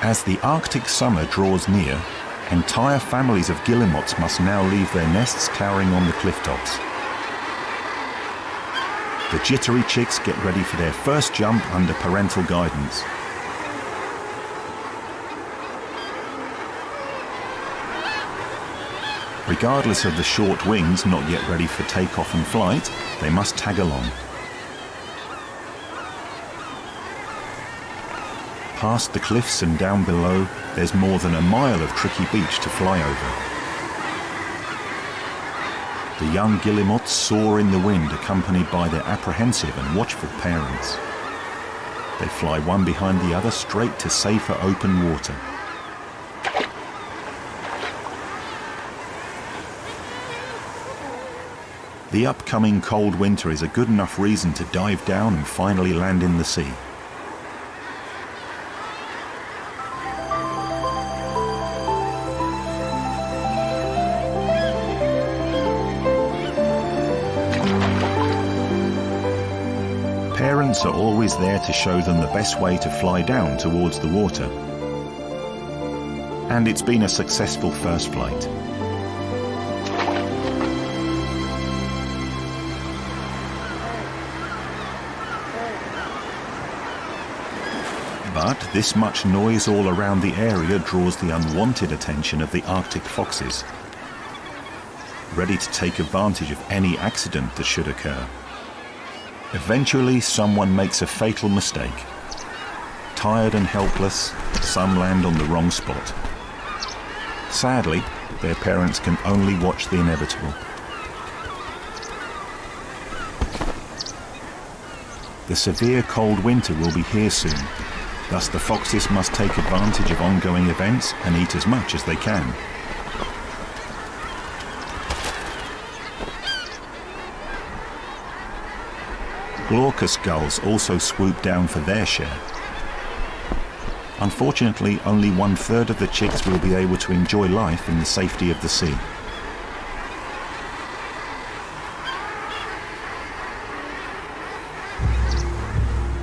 As the Arctic summer draws near, entire families of guillemots must now leave their nests towering on the cliff tops. The jittery chicks get ready for their first jump under parental guidance. Regardless of the short wings not yet ready for takeoff and flight, they must tag along. Past the cliffs and down below, there's more than a mile of tricky beach to fly over. The young guillemots soar in the wind, accompanied by their apprehensive and watchful parents. They fly one behind the other straight to safer open water. The upcoming cold winter is a good enough reason to dive down and finally land in the sea. Parents are always there to show them the best way to fly down towards the water. And it's been a successful first flight. But this much noise all around the area draws the unwanted attention of the Arctic foxes, ready to take advantage of any accident that should occur. Eventually, someone makes a fatal mistake. Tired and helpless, some land on the wrong spot. Sadly, their parents can only watch the inevitable. The severe cold winter will be here soon, thus the foxes must take advantage of ongoing events and eat as much as they can. Glaucous gulls also swoop down for their share. Unfortunately, only 1/3 of the chicks will be able to enjoy life in the safety of the sea.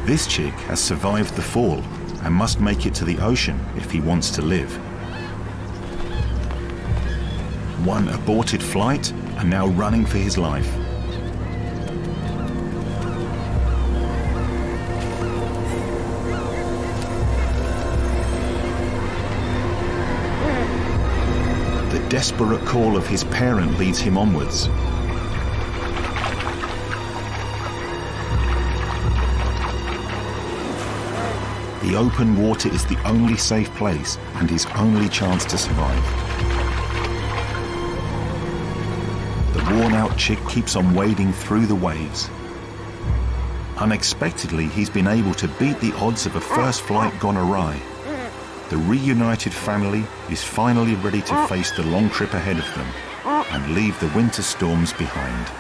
This chick has survived the fall and must make it to the ocean if he wants to live. One aborted flight and now running for his life. The desperate call of his parent leads him onwards. The open water is the only safe place and his only chance to survive. The worn-out chick keeps on wading through the waves. Unexpectedly, he's been able to beat the odds of a first flight gone awry. The reunited family is finally ready to face the long trip ahead of them and leave the winter storms behind.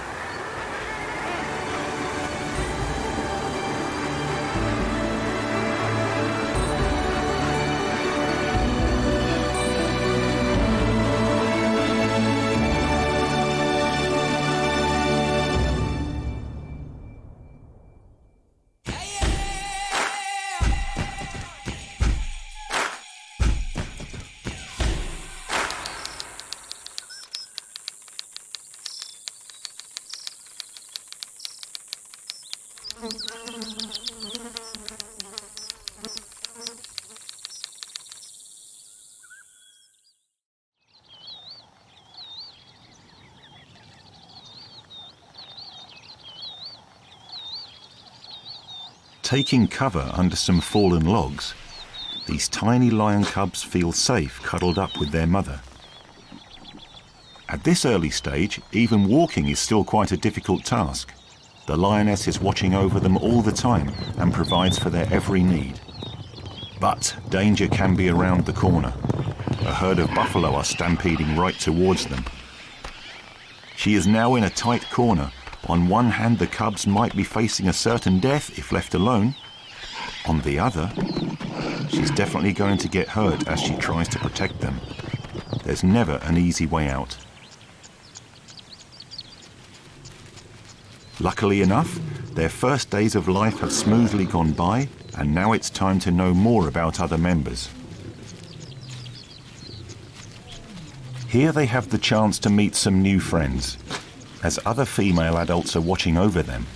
Taking cover under some fallen logs, these tiny lion cubs feel safe cuddled up with their mother. At this early stage, even walking is still quite a difficult task. The lioness is watching over them all the time and provides for their every need. But danger can be around the corner. A herd of buffalo are stampeding right towards them. She is now in a tight corner. On one hand, the cubs might be facing a certain death if left alone. On the other, she's definitely going to get hurt as she tries to protect them. There's never an easy way out. Luckily enough, their first days of life have smoothly gone by, and now it's time to know more about other members. Here they have the chance to meet some new friends, as other female adults are watching over them.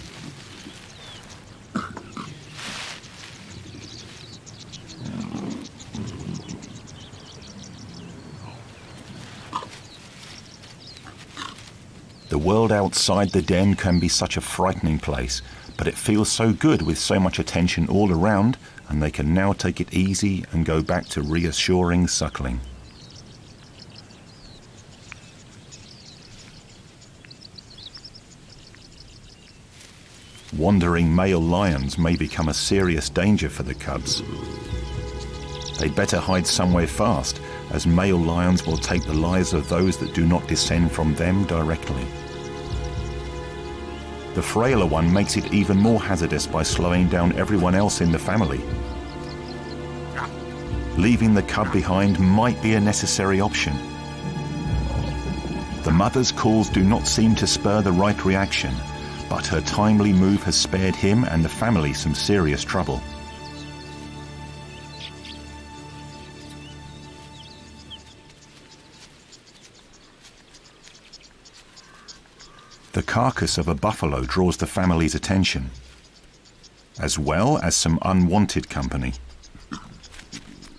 The world outside the den can be such a frightening place, but it feels so good with so much attention all around, and they can now take it easy and go back to reassuring suckling. Wandering male lions may become a serious danger for the cubs. They'd better hide somewhere fast, as male lions will take the lives of those that do not descend from them directly. The frailer one makes it even more hazardous by slowing down everyone else in the family. Leaving the cub behind might be a necessary option. The mother's calls do not seem to spur the right reaction, but her timely move has spared him and the family some serious trouble. The carcass of a buffalo draws the family's attention, as well as some unwanted company.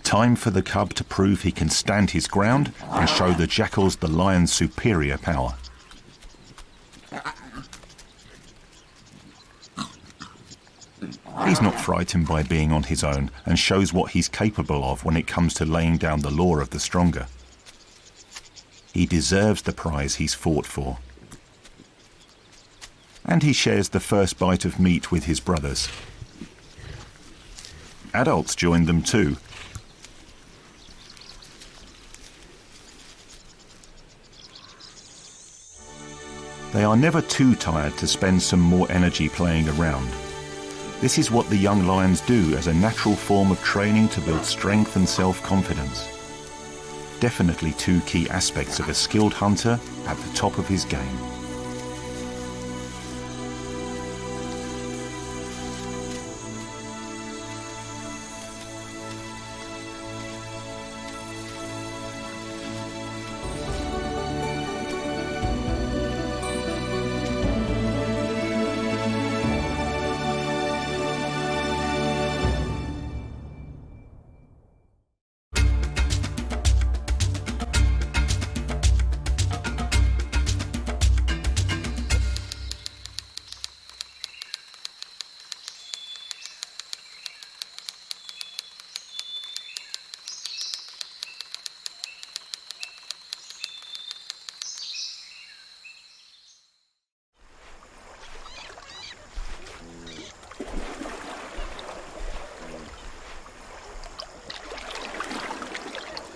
Time for the cub to prove he can stand his ground and show the jackals the lion's superior power. He's not frightened by being on his own and shows what he's capable of when it comes to laying down the law of the stronger. He deserves the prize he's fought for. And he shares the first bite of meat with his brothers. Adults join them too. They are never too tired to spend some more energy playing around. This is what the young lions do as a natural form of training to build strength and self-confidence. Definitely two key aspects of a skilled hunter at the top of his game.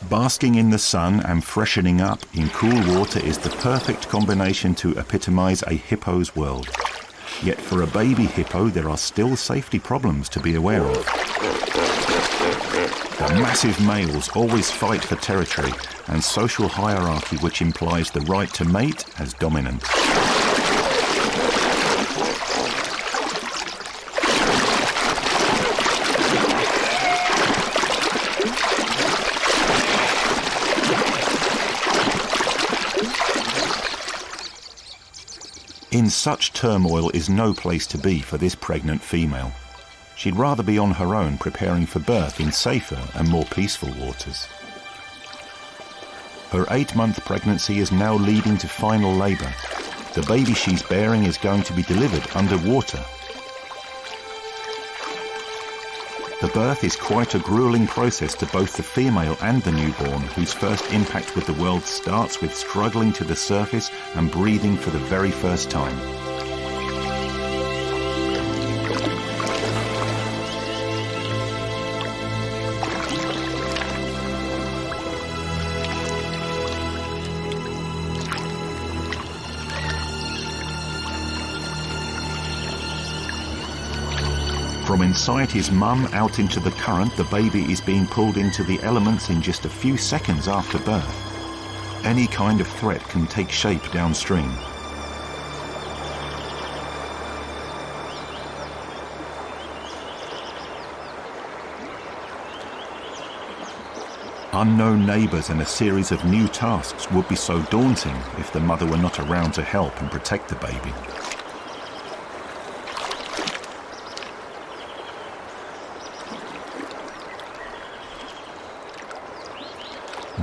Basking in the sun and freshening up in cool water is the perfect combination to epitomize a hippo's world. Yet for a baby hippo, there are still safety problems to be aware of. The massive males always fight for territory and social hierarchy, which implies the right to mate as dominant. In such turmoil is no place to be for this pregnant female. She'd rather be on her own preparing for birth in safer and more peaceful waters. Her 8-month pregnancy is now leading to final labour. The baby she's bearing is going to be delivered underwater. The birth is quite a gruelling process to both the female and the newborn, whose first impact with the world starts with struggling to the surface and breathing for the very first time. From inside his mum out into the current, the baby is being pulled into the elements in just a few seconds after birth. Any kind of threat can take shape downstream. Unknown neighbours and a series of new tasks would be so daunting if the mother were not around to help and protect the baby.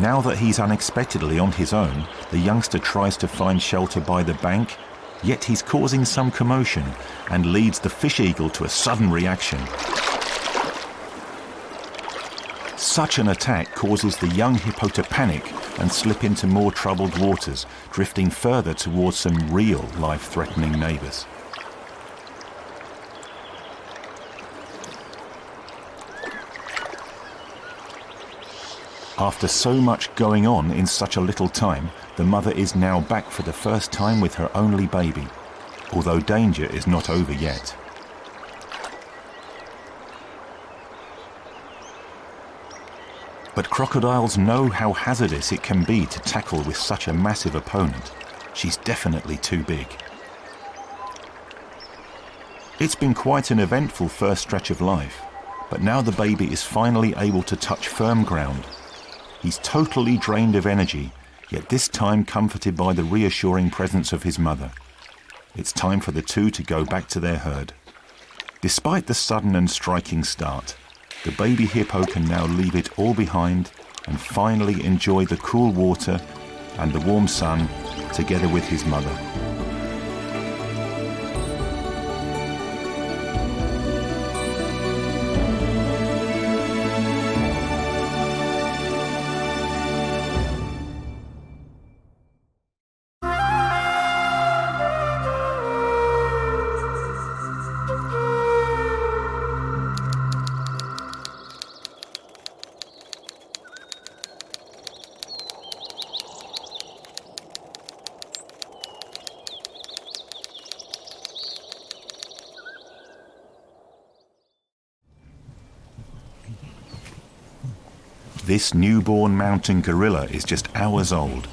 Now that he's unexpectedly on his own, the youngster tries to find shelter by the bank, yet he's causing some commotion and leads the fish eagle to a sudden reaction. Such an attack causes the young hippo to panic and slip into more troubled waters, drifting further towards some real life-threatening neighbours. After so much going on in such a little time, the mother is now back for the first time with her only baby, although danger is not over yet. But crocodiles know how hazardous it can be to tackle with such a massive opponent. She's definitely too big. It's been quite an eventful first stretch of life, but now the baby is finally able to touch firm ground. He's totally drained of energy, yet this time comforted by the reassuring presence of his mother. It's time for the two to go back to their herd. Despite the sudden and striking start, the baby hippo can now leave it all behind and finally enjoy the cool water and the warm sun together with his mother. This newborn mountain gorilla is just hours old.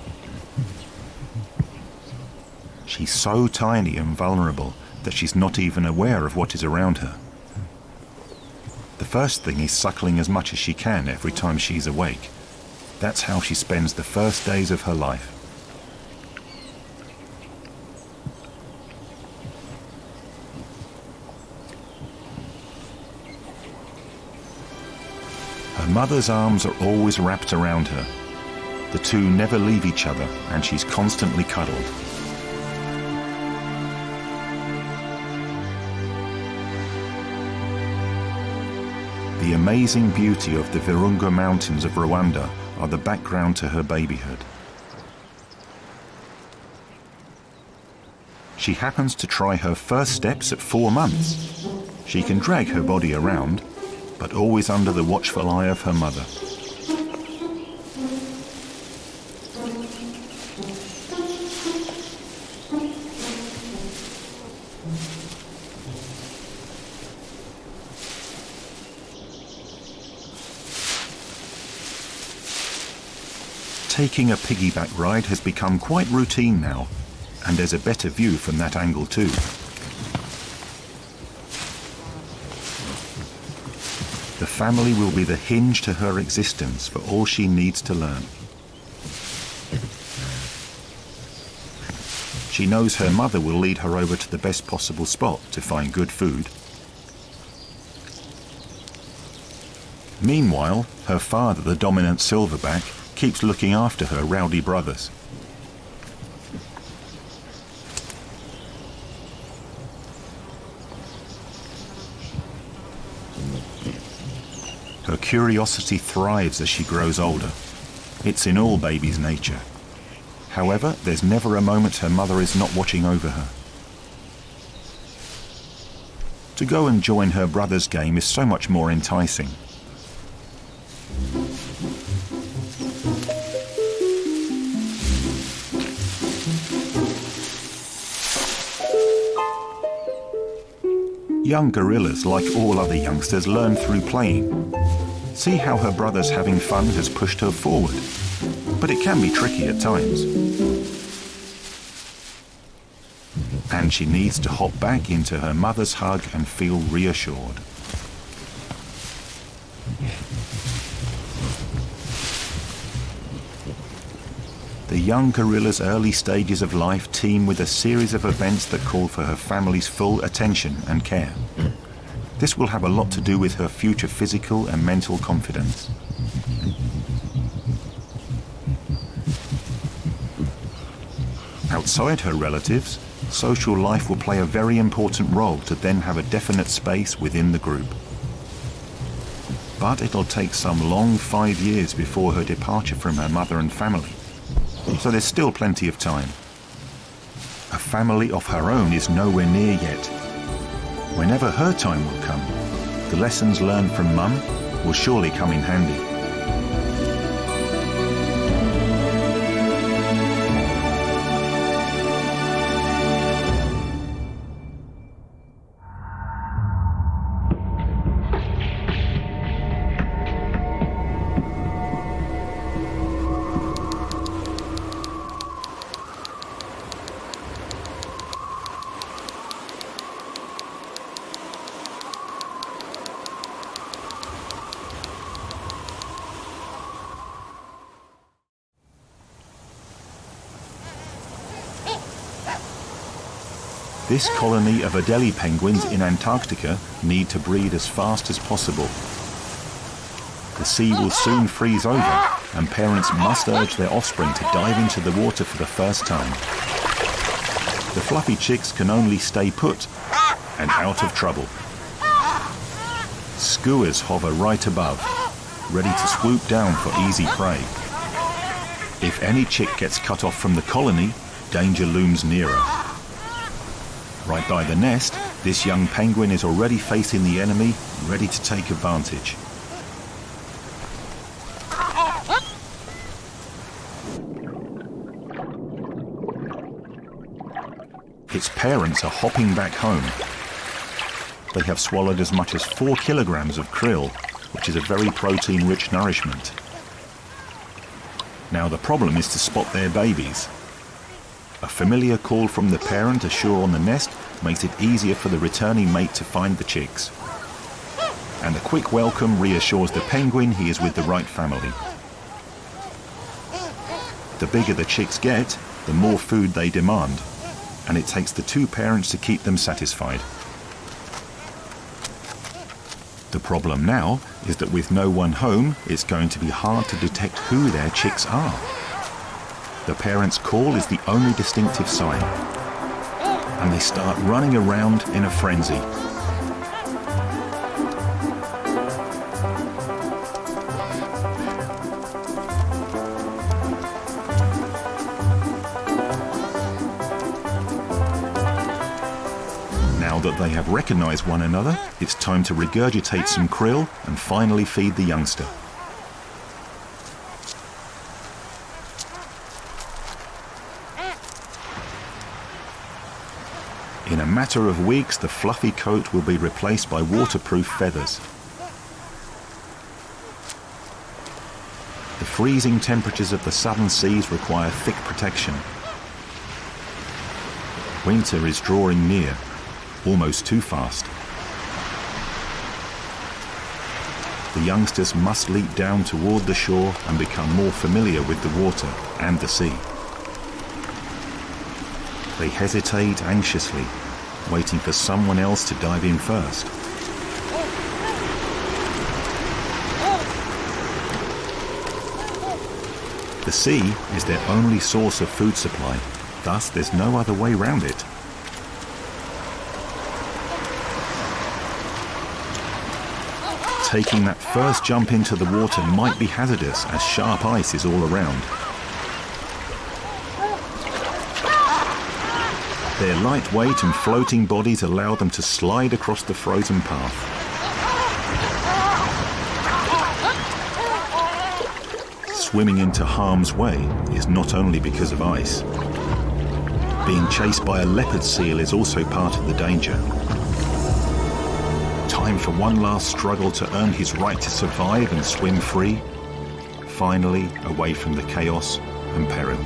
She's so tiny and vulnerable that she's not even aware of what is around her. The first thing is suckling as much as she can every time she's awake. That's how she spends the first days of her life. Her mother's arms are always wrapped around her. The two never leave each other, and she's constantly cuddled. The amazing beauty of the Virunga Mountains of Rwanda are the background to her babyhood. She happens to try her first steps at 4 months. She can drag her body around, but always under the watchful eye of her mother. Taking a piggyback ride has become quite routine now, and there's a better view from that angle too. The family will be the hinge to her existence for all she needs to learn. She knows her mother will lead her over to the best possible spot to find good food. Meanwhile, her father, the dominant silverback, keeps looking after her rowdy brothers. Her curiosity thrives as she grows older. It's in all babies' nature. However, there's never a moment her mother is not watching over her. To go and join her brother's game is so much more enticing. Young gorillas, like all other youngsters, learn through playing. See how her brother's having fun has pushed her forward, but it can be tricky at times. And she needs to hop back into her mother's hug and feel reassured. young gorilla's early stages of life teem with a series of events that call for her family's full attention and care. This will have a lot to do with her future physical and mental confidence. Outside her relatives, social life will play a very important role to then have a definite space within the group. But it'll take some long 5 years before her departure from her mother and family, so there's still plenty of time. A family of her own is nowhere near yet. Whenever her time will come, the lessons learned from Mum will surely come in handy. This colony of Adelie penguins in Antarctica need to breed as fast as possible. The sea will soon freeze over, and parents must urge their offspring to dive into the water for the first time. The fluffy chicks can only stay put and out of trouble. Skuas hover right above, ready to swoop down for easy prey. If any chick gets cut off from the colony, danger looms nearer. Right by the nest, this young penguin is already facing the enemy, ready to take advantage. Its parents are hopping back home. They have swallowed as much as 4 kilograms of krill, which is a very protein-rich nourishment. Now the problem is to spot their babies. A familiar call from the parent ashore on the nest makes it easier for the returning mate to find the chicks. And a quick welcome reassures the penguin he is with the right family. The bigger the chicks get, the more food they demand, and it takes the two parents to keep them satisfied. The problem now is that with no one home, it's going to be hard to detect who their chicks are. The parent's call is the only distinctive sign, and they start running around in a frenzy. Now that they have recognized one another, it's time to regurgitate some krill and finally feed the youngster. In a matter of weeks, the fluffy coat will be replaced by waterproof feathers. The freezing temperatures of the southern seas require thick protection. Winter is drawing near, almost too fast. The youngsters must leap down toward the shore and become more familiar with the water and the sea. They hesitate anxiously, waiting for someone else to dive in first. The sea is their only source of food supply, thus there's no other way round it. Taking that first jump into the water might be hazardous as sharp ice is all around. Their lightweight and floating bodies allow them to slide across the frozen path. Swimming into harm's way is not only because of ice. Being chased by a leopard seal is also part of the danger. Time for one last struggle to earn his right to survive and swim free, finally away from the chaos and peril.